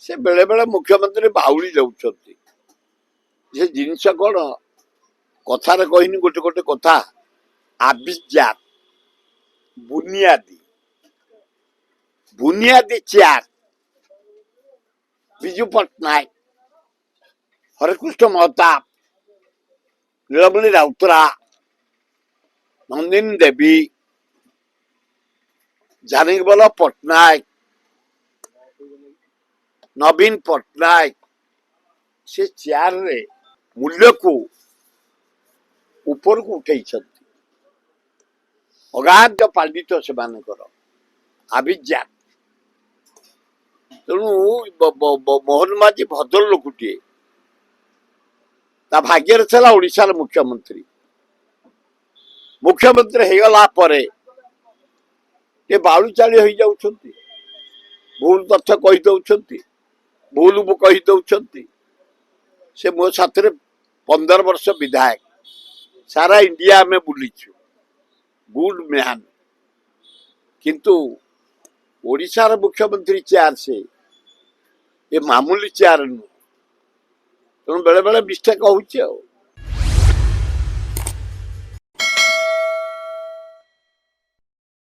से बेले बेले मुख्यमंत्री बाउली जाउछंती जे जिनिस कोन कथार कहनी गोटे गोटे कथा आभिजात बुनियादी बुनियादी चेयर विजु पट्टनायक हरेकृष्ण महताब नीलमणि राउतरा नंदिनी देवी जानकीबल पट्टनायक नवीन पट्टनायक से चेयर रे मूल्य को ऊपर को उठे अगाध पंडित से आभिजात तेणु मोहन माझी भद्र लोकटे भाग्य था ओडिशार मुख्यमंत्री मुख्यमंत्री हो गला परे ये बालू चाली हो जाउछंती भूल तथ्य कही दउछंती भूल कही दउछंती से मो साथ 15 वर्ष विधायक सारा इंडिया में बुलीचु गुड मैन किंतु ओडिशार मुख्यमंत्री चेयर से ये मामूली चेयर नु तेणु बेले बेले मिस्टेक हो